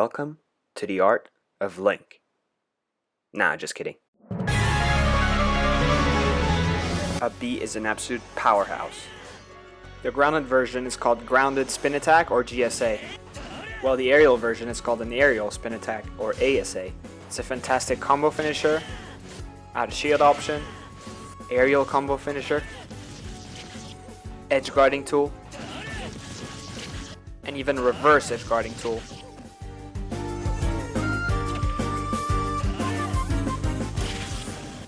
Welcome to the art of Link. Nah, just kidding. Up B is an absolute powerhouse. The grounded version is called Grounded Spin Attack or GSA, while the aerial version is called an Aerial Spin Attack or ASA. It's a fantastic combo finisher, out of shield option, aerial combo finisher, edge guarding tool, and even reverse edge guarding tool.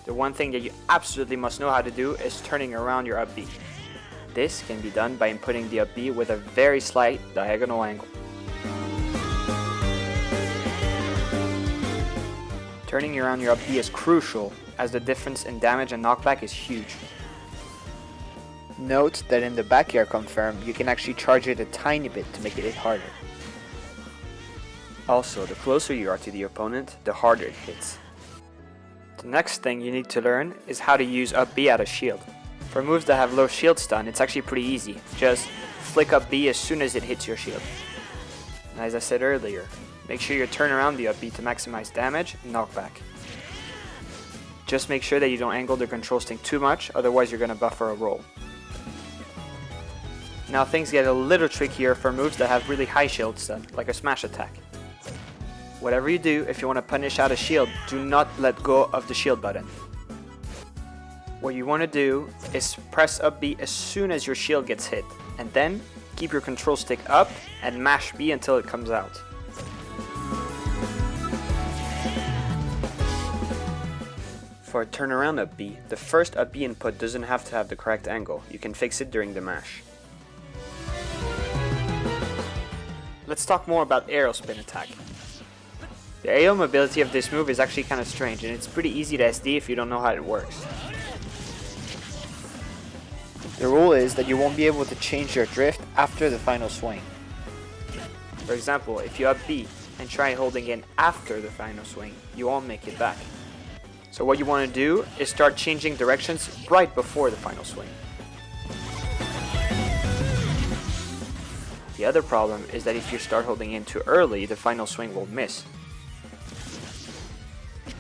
The one thing that you absolutely must know how to do is turning around your up B. This can be done by inputting the up B with a very slight diagonal angle. Turning around your up B is crucial as the difference in damage and knockback is huge. Note that in the back air confirm, you can actually charge it a tiny bit to make it hit harder. Also, the closer you are to the opponent, the harder it hits. The next thing you need to learn is how to use up B out of shield. For moves that have low shield stun, it's actually pretty easy. Just flick up B as soon as it hits your shield. And as I said earlier, make sure you turn around the up B to maximize damage and knockback. Just make sure that you don't angle the control stick too much, otherwise you're gonna buffer a roll. Now things get a little trickier for moves that have really high shield stun, like a smash attack. Whatever you do, if you want to punish out a shield, do not let go of the shield button. What you want to do is press up B as soon as your shield gets hit, and then keep your control stick up and mash B until it comes out. For a turnaround up B, the first up B input doesn't have to have the correct angle. You can fix it during the mash. Let's talk more about aerial spin attack. The aerial mobility of this move is actually kind of strange, and it's pretty easy to SD if you don't know how it works. The rule is that you won't be able to change your drift after the final swing. For example, if you up B and try holding in after the final swing, you won't make it back. So what you want to do is start changing directions right before the final swing. The other problem is that if you start holding in too early, the final swing will miss.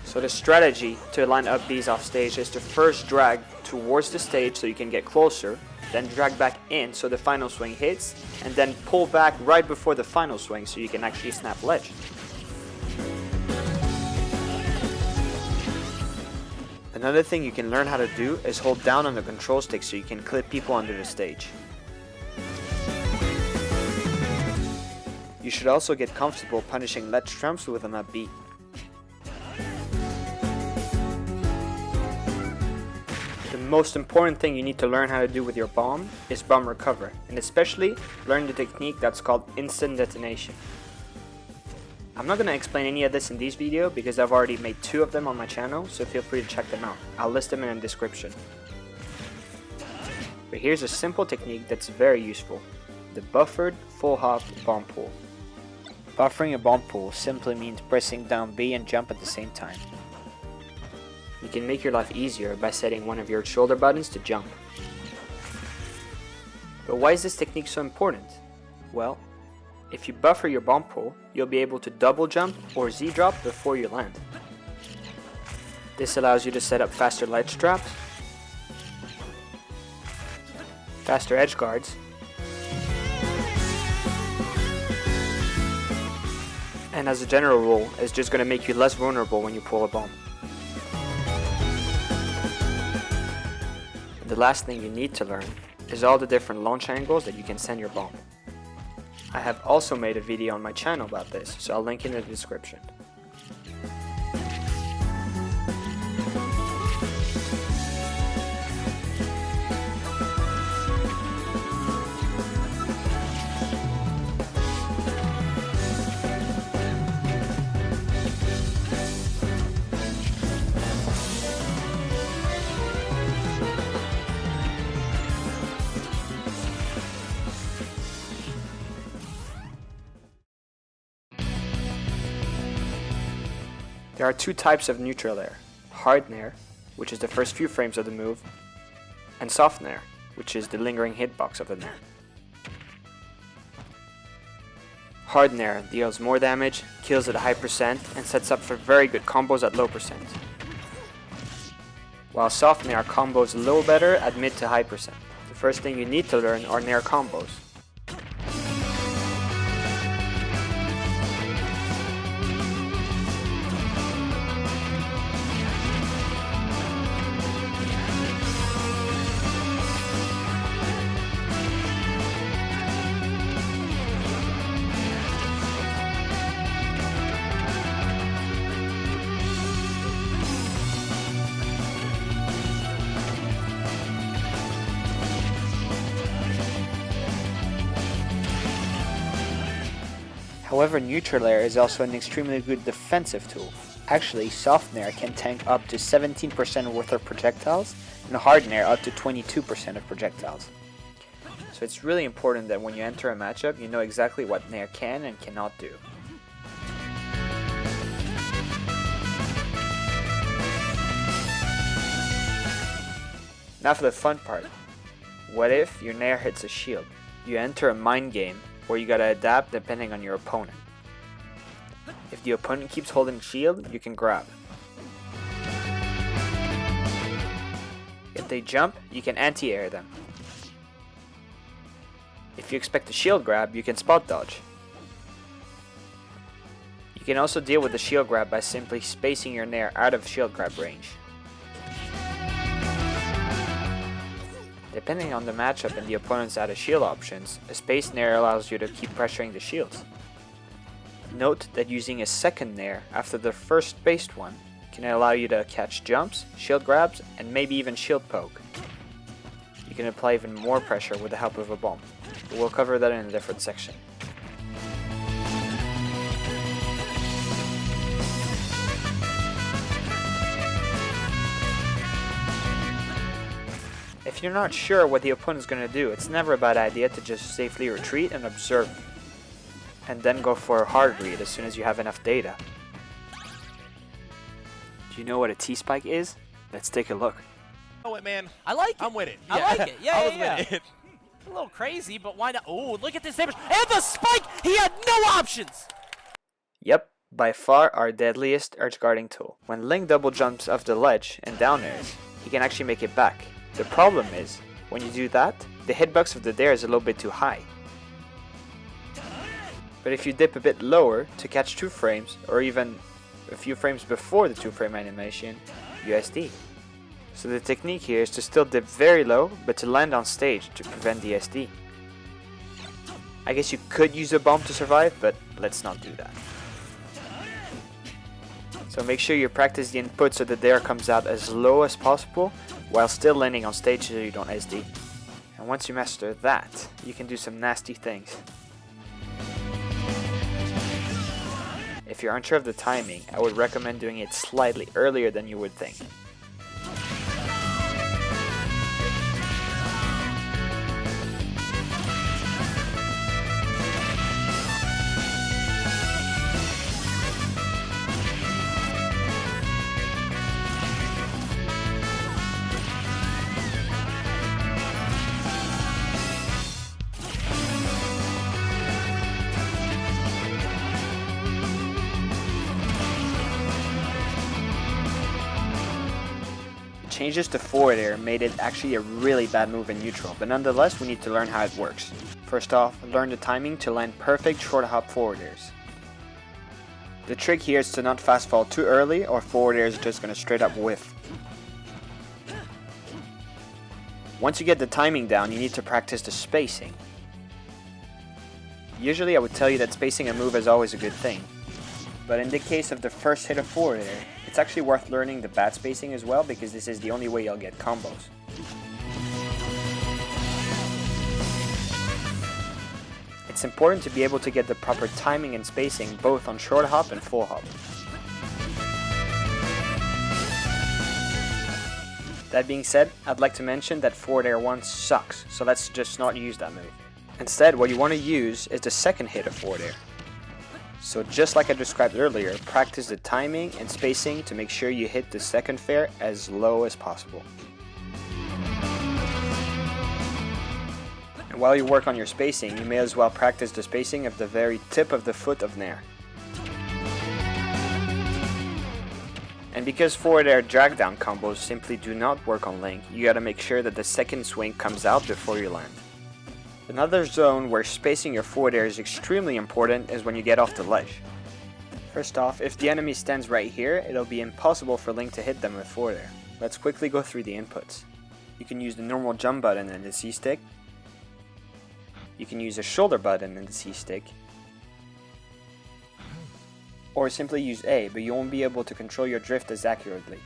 So the strategy to line up B's off stage is to first drag towards the stage so you can get closer, then drag back in so the final swing hits, and then pull back right before the final swing so you can actually snap ledge. Another thing you can learn how to do is hold down on the control stick so you can clip people under the stage. You should also get comfortable punishing ledge trumps with an up B. The most important thing you need to learn how to do with your bomb is bomb recover, and especially learn the technique that's called instant detonation. I'm not going to explain any of this in this video because I've already made 2 of them on my channel, so feel free to check them out. I'll list them in the description. But here's a simple technique that's very useful: the buffered full hop bomb pull. Buffering a bomb pull simply means pressing down B and jump at the same time. You can make your life easier by setting one of your shoulder buttons to jump. But why is this technique so important? Well, if you buffer your bomb pull, you'll be able to double jump or Z drop before you land. This allows you to set up faster ledge traps, faster edge guards, and as a general rule, it's just going to make you less vulnerable when you pull a bomb. And the last thing you need to learn is all the different launch angles that you can send your bomb. I have also made a video on my channel about this, so I'll link in the description. There are 2 types of neutral air: hard Nair, which is the first few frames of the move, and soft Nair, which is the lingering hitbox of the Nair. Hard Nair deals more damage, kills at a high percent, and sets up for very good combos at low percent. While Soft Nair combos a little better at mid to high percent. The first thing you need to learn are Nair combos. However, Neutral Air is also an extremely good defensive tool. Actually, Soft Nair can tank up to 17% worth of projectiles, and Hard Nair up to 22% of projectiles. So it's really important that when you enter a matchup, you know exactly what Nair can and cannot do. Now for the fun part. What if your Nair hits a shield? You enter a mind game where you gotta adapt depending on your opponent. If the opponent keeps holding shield, you can grab. If they jump, you can anti-air them. If you expect a shield grab, you can spot dodge. You can also deal with the shield grab by simply spacing your Nair out of shield grab range. Depending on the matchup and the opponent's out of shield options, a space Nair allows you to keep pressuring the shields. Note that using a second Nair after the first spaced one can allow you to catch jumps, shield grabs, and maybe even shield poke. You can apply even more pressure with the help of a bomb, but we'll cover that in a different section. If you're not sure what the opponent's going to do, it's never a bad idea to just safely retreat and observe, and then go for a hard read as soon as you have enough data. Do you know what a T-spike is? Let's take a look. Oh, man. I like it. I'm with it. I Yeah. like it. Yeah, I was yeah, with it. A little crazy, but why not? Oh, look at this damage. And the spike! He had no options! Yep, by far our deadliest edgeguarding tool. When Link double jumps off the ledge and down airs, he can actually make it back. The problem is, when you do that, the hitbox of the dare is a little bit too high. But if you dip a bit lower to catch 2 frames, or even a few frames before the 2-frame animation, you SD. So the technique here is to still dip very low, but to land on stage to prevent the SD. I guess you could use a bomb to survive, but let's not do that. So make sure you practice the input so the dare comes out as low as possible, while still landing on stage so you don't SD. And once you master that, you can do some nasty things. If you're unsure of the timing, I would recommend doing it slightly earlier than you would think. Changes to forward air made it actually a really bad move in neutral, but nonetheless we need to learn how it works. First off, learn the timing to land perfect short hop forward airs. The trick here is to not fast fall too early or forward air is just going to straight up whiff. Once you get the timing down, you need to practice the spacing. Usually I would tell you that spacing a move is always a good thing, but in the case of the first hit of forward air, it's actually worth learning the bad spacing as well, because this is the only way you'll get combos. It's important to be able to get the proper timing and spacing both on short hop and full hop. That being said, I'd like to mention that forward air 1 sucks, so let's just not use that move. Instead, what you want to use is the second hit of forward air. So just like I described earlier, practice the timing and spacing to make sure you hit the second fair as low as possible. And while you work on your spacing, you may as well practice the spacing of the very tip of the foot of Nair. And because forward air drag down combos simply do not work on Link, you gotta make sure that the second swing comes out before you land. Another zone where spacing your forward air is extremely important is when you get off the ledge. First off, if the enemy stands right here, it'll be impossible for Link to hit them with forward air. Let's quickly go through the inputs. You can use the normal jump button and the C stick. You can use the shoulder button and the C stick. Or simply use A, but you won't be able to control your drift as accurately.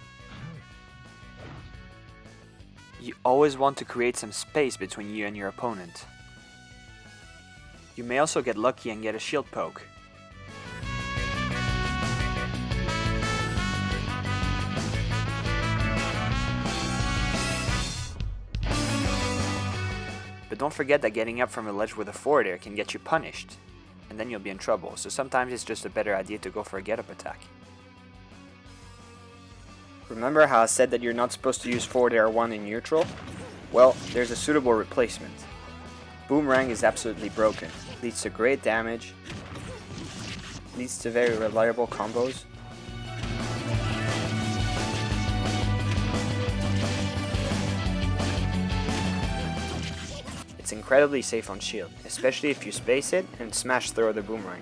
You always want to create some space between you and your opponent. You may also get lucky and get a shield poke. But don't forget that getting up from a ledge with a forward air can get you punished, and then you'll be in trouble, so sometimes it's just a better idea to go for a get up attack. Remember how I said that you're not supposed to use forward air 1 in neutral? Well, there's a suitable replacement. Boomerang is absolutely broken, leads to great damage, leads to very reliable combos. It's incredibly safe on shield, especially if you space it and smash throw the boomerang.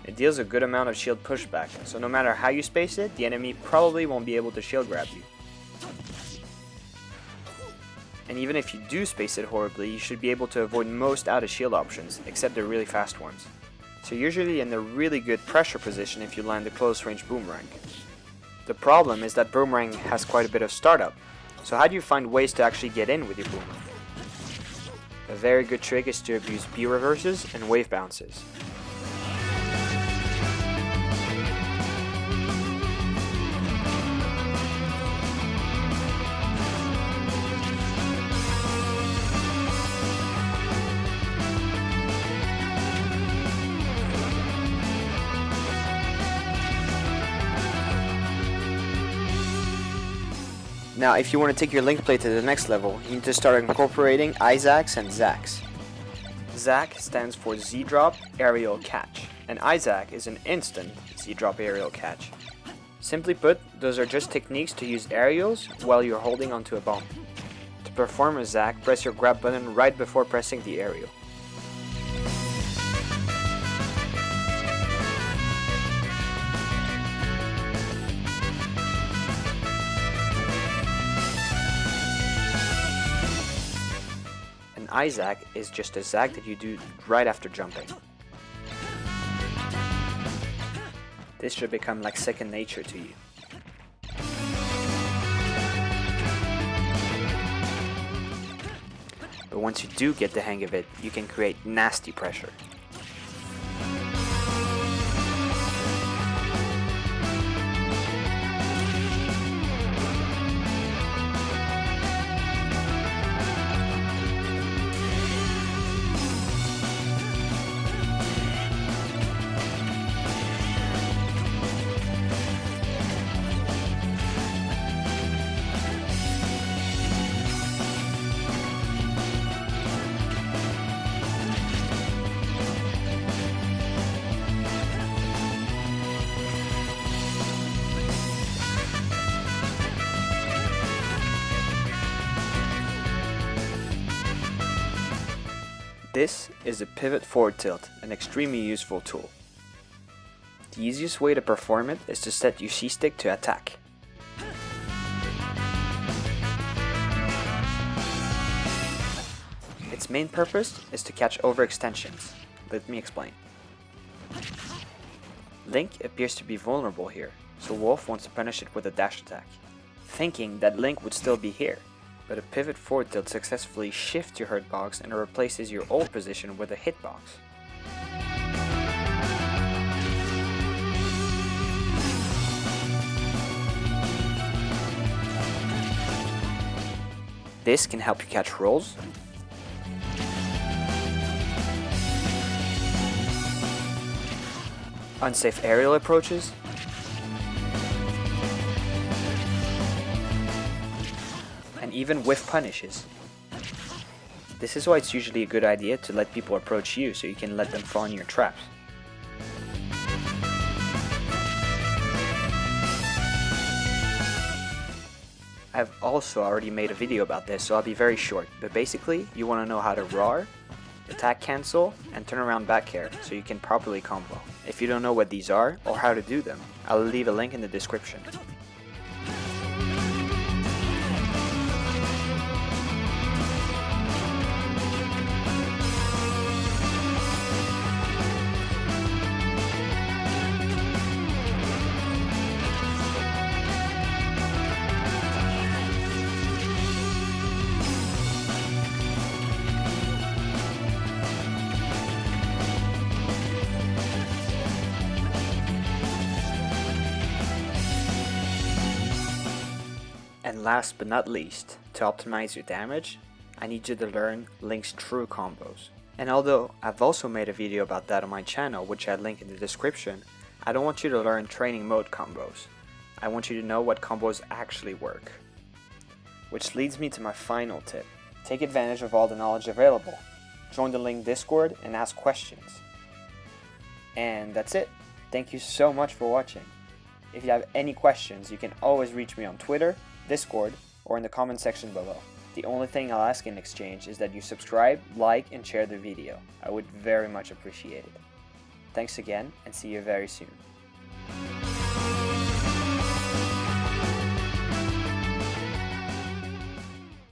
It deals a good amount of shield pushback, so no matter how you space it, the enemy probably won't be able to shield grab you. And even if you do space it horribly, you should be able to avoid most out of shield options, except the really fast ones. So you're usually in a really good pressure position if you land a close range boomerang. The problem is that boomerang has quite a bit of startup, so how do you find ways to actually get in with your boomerang? A very good trick is to abuse B reverses and wave bounces. Now, if you want to take your Link play to the next level, you need to start incorporating IZACs and ZACs. ZAC stands for Z-Drop Aerial Catch, and IZAC is an instant Z-Drop Aerial Catch. Simply put, those are just techniques to use aerials while you're holding onto a bomb. To perform a ZAC, press your grab button right before pressing the aerial. IZAC is just a ZAC that you do right after jumping. This should become like second nature to you. But once you do get the hang of it, you can create nasty pressure. This is a pivot forward tilt, an extremely useful tool. The easiest way to perform it is to set your C-stick to attack. Its main purpose is to catch overextensions. Let me explain. Link appears to be vulnerable here, so Wolf wants to punish it with a dash attack, thinking that Link would still be here. But a pivot forward tilt successfully shifts your HURTBOX and replaces your old position with a Hitbox. This can help you catch rolls, unsafe aerial approaches, and even whiff punishes. This is why it's usually a good idea to let people approach you so you can let them fall in your traps. I've also already made a video about this, so I'll be very short, but basically you want to know how to roar, attack cancel, and turn around back air so you can properly combo. If you don't know what these are or how to do them, I'll leave a link in the description. And last but not least, to optimize your damage, I need you to learn Link's true combos. And although I've also made a video about that on my channel, which I link in the description, I don't want you to learn training mode combos. I want you to know what combos actually work. Which leads me to my final tip. Take advantage of all the knowledge available. Join the Link Discord and ask questions. And that's it. Thank you so much for watching. If you have any questions, you can always reach me on Twitter, Discord, or in the comment section below. The only thing I'll ask in exchange is that you subscribe, like, and share the video. I would very much appreciate it. Thanks again, and see you very soon.